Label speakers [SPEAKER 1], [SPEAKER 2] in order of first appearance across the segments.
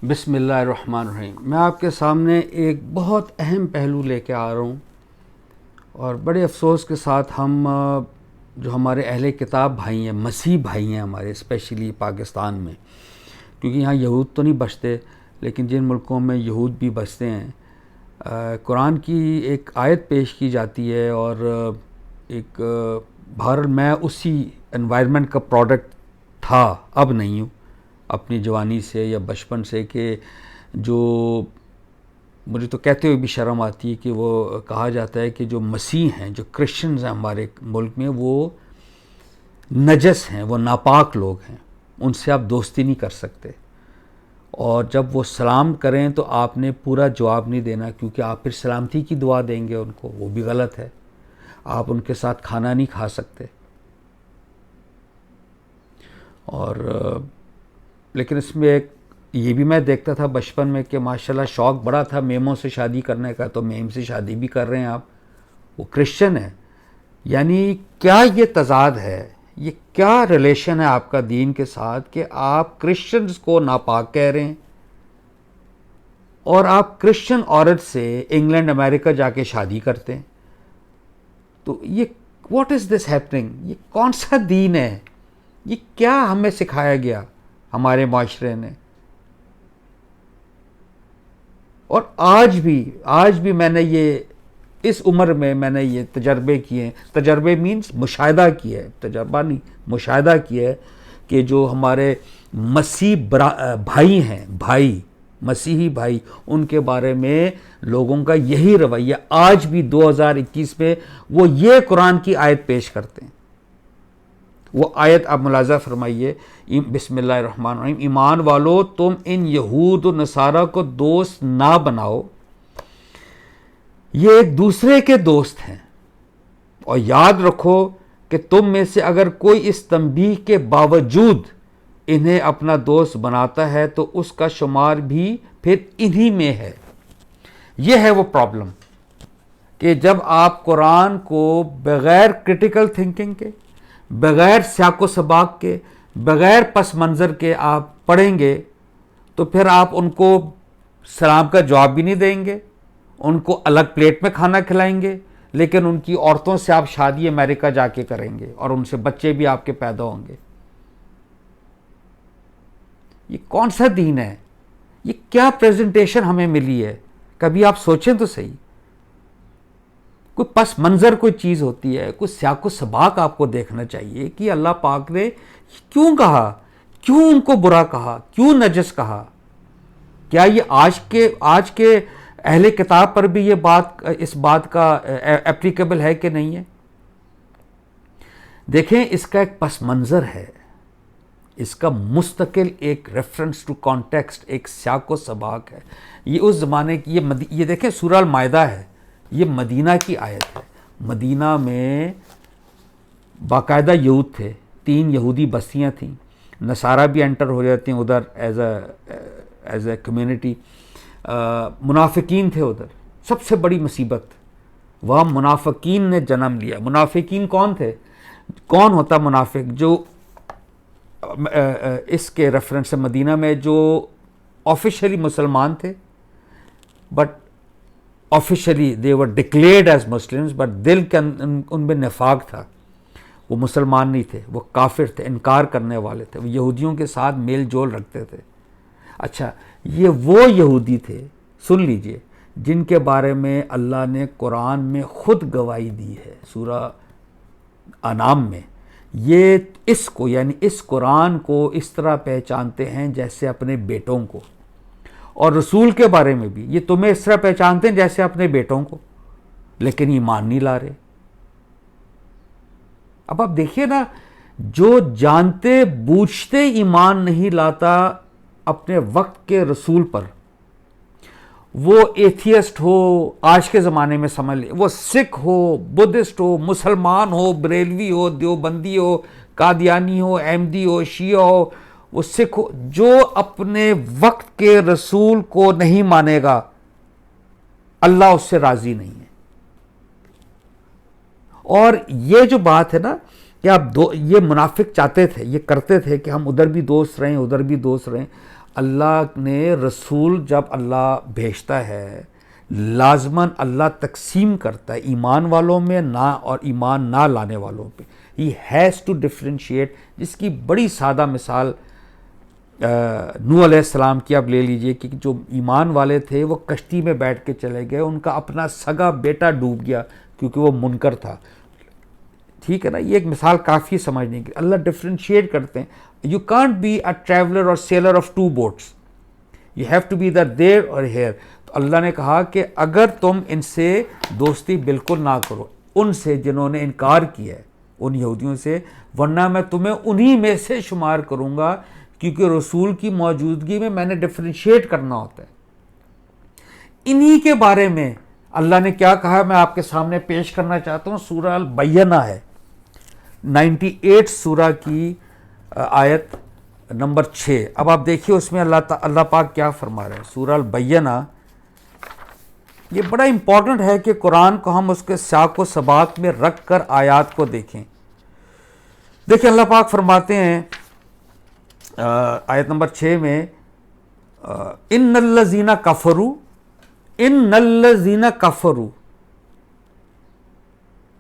[SPEAKER 1] بسم اللہ الرحمن الرحیم۔ میں آپ کے سامنے ایک بہت اہم پہلو لے کے آ رہا ہوں، اور بڑے افسوس کے ساتھ ہم جو ہمارے اہل کتاب بھائی ہیں، مسیح بھائی ہیں ہمارے، اسپیشلی پاکستان میں، کیونکہ یہاں یہود تو نہیں بستے لیکن جن ملکوں میں یہود بھی بستے ہیں، قرآن کی ایک آیت پیش کی جاتی ہے، اور ایک بہرحال میں اسی انوائرمنٹ کا پروڈکٹ تھا، اب نہیں ہوں، اپنی جوانی سے یا بچپن سے، کہ جو مجھے تو کہتے ہوئے بھی شرم آتی ہے کہ وہ کہا جاتا ہے کہ جو مسیح ہیں، جو کرسچنز ہیں ہمارے ملک میں، وہ نجس ہیں، وہ ناپاک لوگ ہیں، ان سے آپ دوستی نہیں کر سکتے، اور جب وہ سلام کریں تو آپ نے پورا جواب نہیں دینا، کیونکہ آپ پھر سلامتی کی دعا دیں گے ان کو، وہ بھی غلط ہے۔ آپ ان کے ساتھ کھانا نہیں کھا سکتے، اور لیکن اس میں ایک یہ بھی میں دیکھتا تھا بچپن میں کہ ماشاءاللہ شوق بڑا تھا میموں سے شادی کرنے کا، تو میم سے شادی بھی کر رہے ہیں آپ، وہ کرسچن ہے، یعنی کیا یہ تضاد ہے، یہ کیا ریلیشن ہے آپ کا دین کے ساتھ کہ آپ کرسچنز کو ناپاک کہہ رہے ہیں، اور آپ کرسچن عورت سے انگلینڈ امریکہ جا کے شادی کرتے ہیں؟ تو یہ واٹ از دس ہیپننگ؟ یہ کون سا دین ہے؟ یہ کیا ہمیں سکھایا گیا ہمارے معاشرے نے؟ اور آج بھی میں نے یہ اس عمر میں میں نے یہ تجربے کیے ہیں، تجربے مینس مشاہدہ کیا ہے، تجربہ نہیں، مشاہدہ کیا ہے، کہ جو ہمارے مسیح بھائی ہیں، مسیحی بھائی، ان کے بارے میں لوگوں کا یہی رویہ آج بھی 2021 میں، وہ یہ قرآن کی آیت پیش کرتے ہیں۔ وہ آیت آپ ملاحظہ فرمائیے، بسم اللہ الرحمن الرحیم، ایمان والو تم ان یہود و نصارہ کو دوست نہ بناؤ، یہ ایک دوسرے کے دوست ہیں، اور یاد رکھو کہ تم میں سے اگر کوئی اس تنبیہ کے باوجود انہیں اپنا دوست بناتا ہے تو اس کا شمار بھی پھر انہی میں ہے۔ یہ ہے وہ پرابلم، کہ جب آپ قرآن کو بغیر کرٹیکل تھنکنگ کے، بغیر سیاق و سباق کے، بغیر پس منظر کے آپ پڑھیں گے، تو پھر آپ ان کو سلام کا جواب بھی نہیں دیں گے، ان کو الگ پلیٹ میں کھانا کھلائیں گے، لیکن ان کی عورتوں سے آپ شادی امریکہ جا کے کریں گے، اور ان سے بچے بھی آپ کے پیدا ہوں گے۔ یہ کون سا دین ہے؟ یہ کیا پریزنٹیشن ہمیں ملی ہے؟ کبھی آپ سوچیں تو صحیح، کوئی پس منظر کوئی چیز ہوتی ہے، کوئی سیاق و سباق آپ کو دیکھنا چاہیے کہ اللہ پاک نے کیوں کہا، کیوں ان کو برا کہا، کیوں نجس کہا۔ کیا یہ آج کے اہل کتاب پر بھی اس بات کا اپلیکیبل ہے کہ نہیں ہے؟ دیکھیں، اس کا ایک پس منظر ہے، اس کا مستقل ایک ریفرنس ٹو کانٹیکسٹ، ایک سیاق و سباق ہے۔ یہ اس زمانے کی یہ دیکھیں سورہ المائدہ ہے، یہ مدینہ کی آیت ہے۔ مدینہ میں باقاعدہ یہود تھے، 3 یہودی بستیاں تھیں، نصارہ بھی انٹر ہو جاتے ہیں ادھر ایز اے کمیونٹی، منافقین تھے ادھر، سب سے بڑی مصیبت وہاں منافقین نے جنم لیا۔ منافقین کون تھے؟ کون ہوتا منافق؟ جو اس کے ریفرنس سے مدینہ میں جو آفیشلی مسلمان تھے، but officially they were declared as Muslims, but دل کے ان میں نفاق تھا، وہ مسلمان نہیں تھے، وہ کافر تھے، انکار کرنے والے تھے، وہ یہودیوں کے ساتھ میل جول رکھتے تھے۔ اچھا، یہ وہ یہودی تھے، سن لیجئے، جن کے بارے میں اللہ نے قرآن میں خود گواہی دی ہے، سورہ انعام میں، یہ اس کو، یعنی اس قرآن کو اس طرح پہچانتے ہیں جیسے اپنے بیٹوں کو، اور رسول کے بارے میں بھی یہ تمہیں اس طرح پہچانتے ہیں جیسے اپنے بیٹوں کو، لیکن ایمان نہیں لا رہے۔ اب آپ دیکھیے نا، جو جانتے بوجھتے ایمان نہیں لاتا اپنے وقت کے رسول پر، وہ ایتھیسٹ ہو، آج کے زمانے میں سمجھ لیں، وہ سکھ ہو، بدھسٹ ہو، مسلمان ہو، بریلوی ہو، دیوبندی ہو، قادیانی ہو، احمدی ہو، شیعہ ہو، وہ سکھ ہو، جو اپنے وقت کے رسول کو نہیں مانے گا، اللہ اس سے راضی نہیں ہے۔ اور یہ جو بات ہے نا کہ آپ یہ منافق چاہتے تھے، یہ کرتے تھے کہ ہم ادھر بھی دوست رہیں، ادھر بھی دوست رہیں۔ اللہ نے رسول جب اللہ بھیجتا ہے لازماً اللہ تقسیم کرتا ہے ایمان والوں میں اور ایمان نہ لانے والوں پہ. He has to differentiate. جس کی بڑی سادہ مثال نوح علیہ السلام کی آپ لے لیجئے کہ جو ایمان والے تھے وہ کشتی میں بیٹھ کے چلے گئے, ان کا اپنا سگا بیٹا ڈوب گیا کیونکہ وہ منکر تھا. ٹھیک ہے نا, یہ ایک مثال کافی سمجھنے کی. اللہ ڈفرینشیٹ کرتے ہیں. You can't be a traveller or sailor of two boats, you have to be either there اور ہیئر. تو اللہ نے کہا کہ اگر تم ان سے دوستی بالکل نہ کرو, ان سے جنہوں نے انکار کیا ہے, ان یہودیوں سے, ورنہ میں تمہیں انہی میں سے شمار کروں گا, کیونکہ رسول کی موجودگی میں نے ڈفرینشیٹ کرنا ہوتا ہے. انہی کے بارے میں اللہ نے کیا کہا میں آپ کے سامنے پیش کرنا چاہتا ہوں. سورہ البینہ ہے 98 سورہ کی آیت نمبر 6. اب آپ دیکھیے اس میں اللہ پاک کیا فرما رہے ہیں. سورہ البینہ یہ بڑا امپورٹنٹ ہے کہ قرآن کو ہم اس کے سیاق و سباق میں رکھ کر آیات کو دیکھیں. دیکھیں اللہ پاک فرماتے ہیں آیت نمبر 6 میں, ان الذین کفروا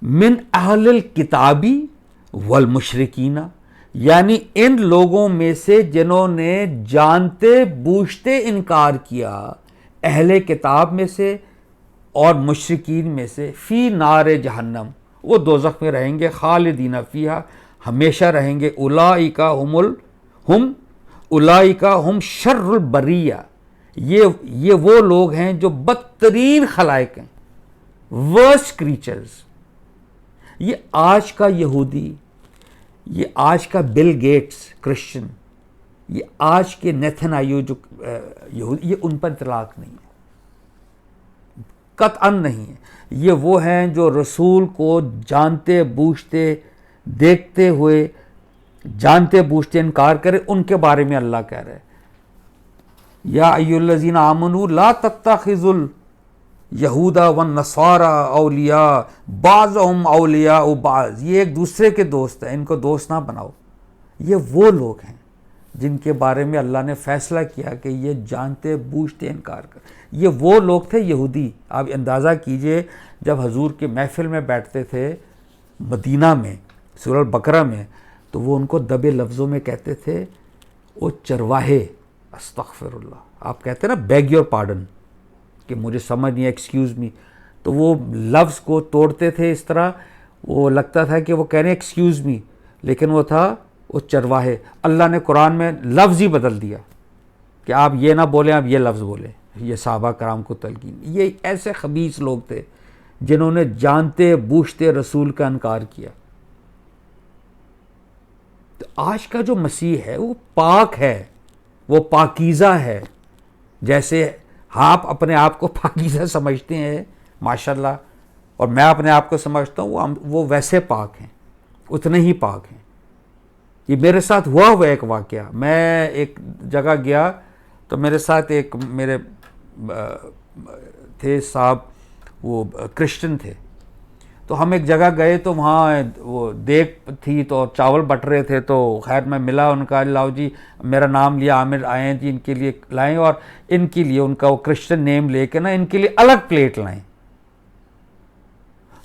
[SPEAKER 1] من اہل الکتاب والمشرکین, یعنی ان لوگوں میں سے جنہوں نے جانتے بوجھتے انکار کیا اہل کتاب میں سے اور مشرکین میں سے, فی نار جہنم, وہ دوزخ میں رہیں گے, خالدین فیہا, ہمیشہ رہیں گے, اولئک ہم شر البریہ, یہ وہ لوگ ہیں جو بدترین خلائق ہیں, ورسٹ کریچرز. یہ آج کا یہودی, یہ آج کا بل گیٹس کرسچن, یہ آج کے نیتھنائیو جو یہودی, یہ ان پر اطلاق نہیں ہے, قطعاً نہیں ہے. یہ وہ ہیں جو رسول کو جانتے بوجھتے دیکھتے ہوئے جانتے بوجھتے انکار کرے, ان کے بارے میں اللہ کہہ رہے ہیں یا ایھا الذین آمنوا لا تتخذوا الیہود والنصارى اولیاء بعضهم اولیاء بعض, یہ ایک دوسرے کے دوست ہیں, ان کو دوست نہ بناؤ. یہ وہ لوگ ہیں جن کے بارے میں اللہ نے فیصلہ کیا کہ یہ جانتے بوجھتے انکار کر. یہ وہ لوگ تھے یہودی. آپ اندازہ کیجئے جب حضور کے محفل میں بیٹھتے تھے مدینہ میں سورہ البقرہ میں, تو وہ ان کو دبے لفظوں میں کہتے تھے او چرواہے, استغفر اللہ. آپ کہتے ہیں نا بیگ یور پارڈن, کہ مجھے سمجھ نہیں, ایکسکیوز می, تو وہ لفظ کو توڑتے تھے اس طرح, وہ لگتا تھا کہ وہ کہہ رہے ہیں ایکسکیوز می, لیکن وہ تھا وہ چرواہے. اللہ نے قرآن میں لفظ ہی بدل دیا کہ آپ یہ نہ بولیں, آپ یہ لفظ بولیں. یہ صحابہ کرام کو تلقین. یہ ایسے خبیث لوگ تھے جنہوں نے جانتے بوجھتے رسول کا انکار کیا. تو آج کا جو مسیح ہے وہ پاک ہے, وہ پاکیزہ ہے. جیسے آپ اپنے آپ کو پاکیزہ سمجھتے ہیں ماشاءاللہ, اور میں اپنے آپ کو سمجھتا ہوں وہ ویسے پاک ہیں, اتنے ہی پاک ہیں. یہ میرے ساتھ ہوا ایک واقعہ. میں ایک جگہ گیا تو میرے ساتھ ایک میرے تھے صاحب, وہ کرسچن تھے. تو ہم ایک جگہ گئے تو وہاں وہ دیگ تھی تو چاول بٹ رہے تھے, تو خیر میں ملا, ان کا لاؤ جی میرا نام لیا, عامر آئے ہیں جی, ان کے لیے لائیں, اور ان کے لیے ان کا وہ کرسچن نیم لے کے نا ان کے لیے الگ پلیٹ لائیں.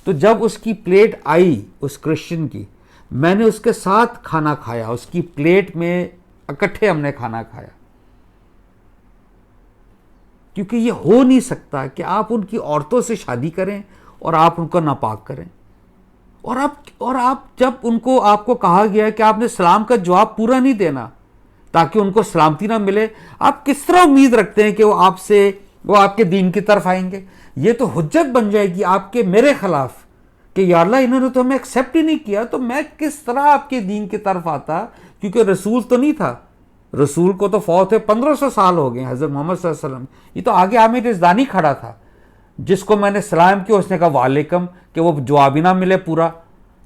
[SPEAKER 1] تو جب اس کی پلیٹ آئی اس کرسچن کی, میں نے اس کے ساتھ کھانا کھایا, اس کی پلیٹ میں اکٹھے ہم نے کھانا کھایا. کیونکہ یہ ہو نہیں سکتا کہ آپ ان کی عورتوں سے شادی کریں اور آپ ان کو ناپاک کریں. اور آپ جب ان کو آپ کو کہا گیا کہ آپ نے سلام کا جواب پورا نہیں دینا تاکہ ان کو سلامتی نہ ملے, آپ کس طرح امید رکھتے ہیں کہ وہ آپ کے دین کی طرف آئیں گے؟ یہ تو حجت بن جائے گی آپ کے میرے خلاف کہ یا اللہ انہوں نے تو ہمیں ایکسیپٹ ہی نہیں کیا, تو میں کس طرح آپ کے دین کی طرف آتا, کیونکہ رسول تو نہیں تھا. رسول کو تو فوت ہے 1500 سال ہو گئے, حضرت محمد صلی اللہ علیہ وسلم. یہ تو آگے عامر رضوانی کھڑا تھا جس کو میں نے سلام کیا, اس نے کہا وعلیکم, کہ وہ جواب ہی نہ ملے پورا,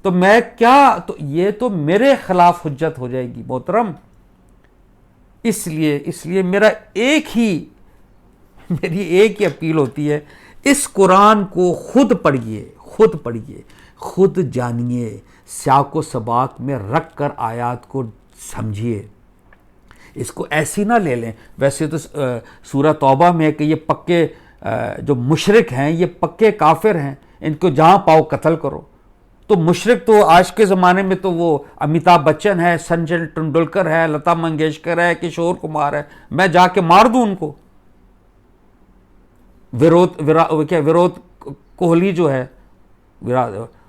[SPEAKER 1] تو میں کیا, تو یہ تو میرے خلاف حجت ہو جائے گی محترم. اس لیے میری ایک ہی اپیل ہوتی ہے, اس قرآن کو خود پڑھیے, خود جانیے, سیاق و سباق میں رکھ کر آیات کو سمجھیے. اس کو ایسی نہ لے لیں. ویسے تو سورہ توبہ میں کہ یہ پکے جو مشرک ہیں یہ پکے کافر ہیں, ان کو جہاں پاؤ قتل کرو. تو مشرک تو آج کے زمانے میں تو وہ امیتابھ بچن ہے, سچن ٹنڈولکر ہے, لتا منگیشکر ہے, کشور کمار ہے, میں جا کے مار دوں ان کو. ویروت کوہلی جو ہے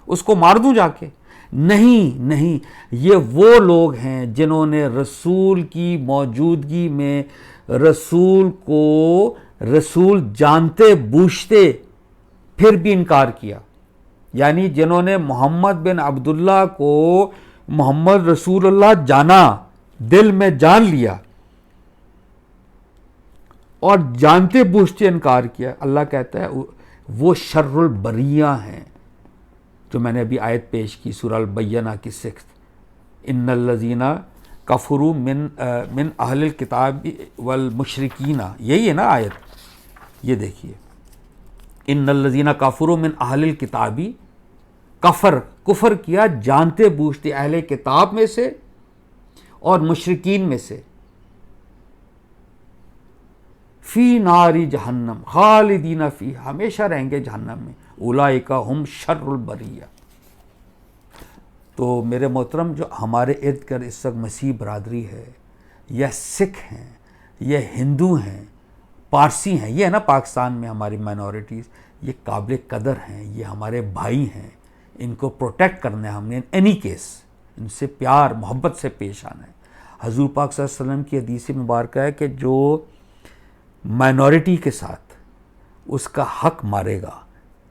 [SPEAKER 1] اس کو مار دوں جا کے. نہیں, یہ وہ لوگ ہیں جنہوں نے رسول کی موجودگی میں رسول جانتے بوجھتے پھر بھی انکار کیا. یعنی جنہوں نے محمد بن عبداللہ کو محمد رسول اللہ جانا, دل میں جان لیا اور جانتے بوجھتے انکار کیا. اللہ کہتا ہے وہ شر البریہ ہیں, جو میں نے ابھی آیت پیش کی سورہ البینہ کی 6. ان الذین کفروا من اہل الکتاب والمشرکین, یہی ہے نا آیت. یہ دیکھیے, ان الذین کفروا من اہل الکتاب, کفر کیا جانتے بوجھتے اہل کتاب میں سے اور مشرکین میں سے, فی نار جہنم خالدین فی, ہمیشہ رہیں گے جہنم میں. اولئک ہم شر البریہ. تو میرے محترم, جو ہمارے ارد گرد اس وقت مسیح برادری ہے, یا سکھ ہیں, یا ہندو ہیں, پارسی ہیں, یہ ہے نا پاکستان میں ہماری مائنورٹیز, یہ قابل قدر ہیں, یہ ہمارے بھائی ہیں. ان کو پروٹیکٹ کرنا ہے ہم نے, اینی کیس ان سے پیار محبت سے پیش آنا ہے. حضور پاک صلی اللہ علیہ وسلم کی حدیث مبارکہ ہے کہ جو مائنورٹی کے ساتھ اس کا حق مارے گا,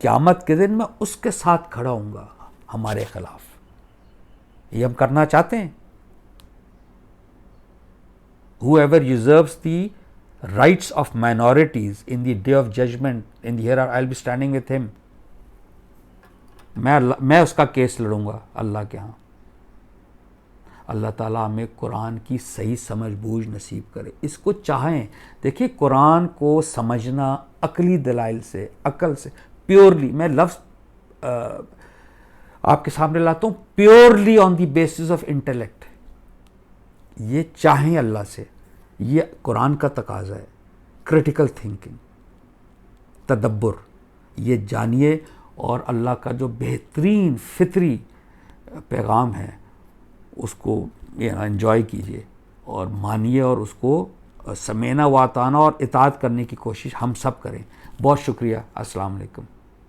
[SPEAKER 1] قیامت کے دن میں اس کے ساتھ کھڑا ہوں گا ہمارے خلاف. یہ ہم کرنا چاہتے ہیں. Whoever usurps the rights of minorities in the day of judgment, in the hereafter, I'll be standing with him. میں اس کا کیس لڑوں گا اللہ کے ہاں. اللہ تعالیٰ ہمیں قرآن کی صحیح سمجھ بوجھ نصیب کرے. اس کو چاہیں, دیکھیے قرآن کو سمجھنا عقلی دلائل سے, عقل سے, پیورلی, میں لفظ آپ کے سامنے لاتا ہوں, purely on the basis of intellect. یہ چاہیں اللہ سے, یہ قرآن کا تقاضا ہے. کریٹیکل تھنکنگ, تدبر, یہ جانیے, اور اللہ کا جو بہترین فطری پیغام ہے اس کو انجوائے کیجیے اور مانیے, اور اس کو سمینا و اطاعنا اور اطاعت کرنے کی کوشش ہم سب کریں. بہت شکریہ. السلام علیکم.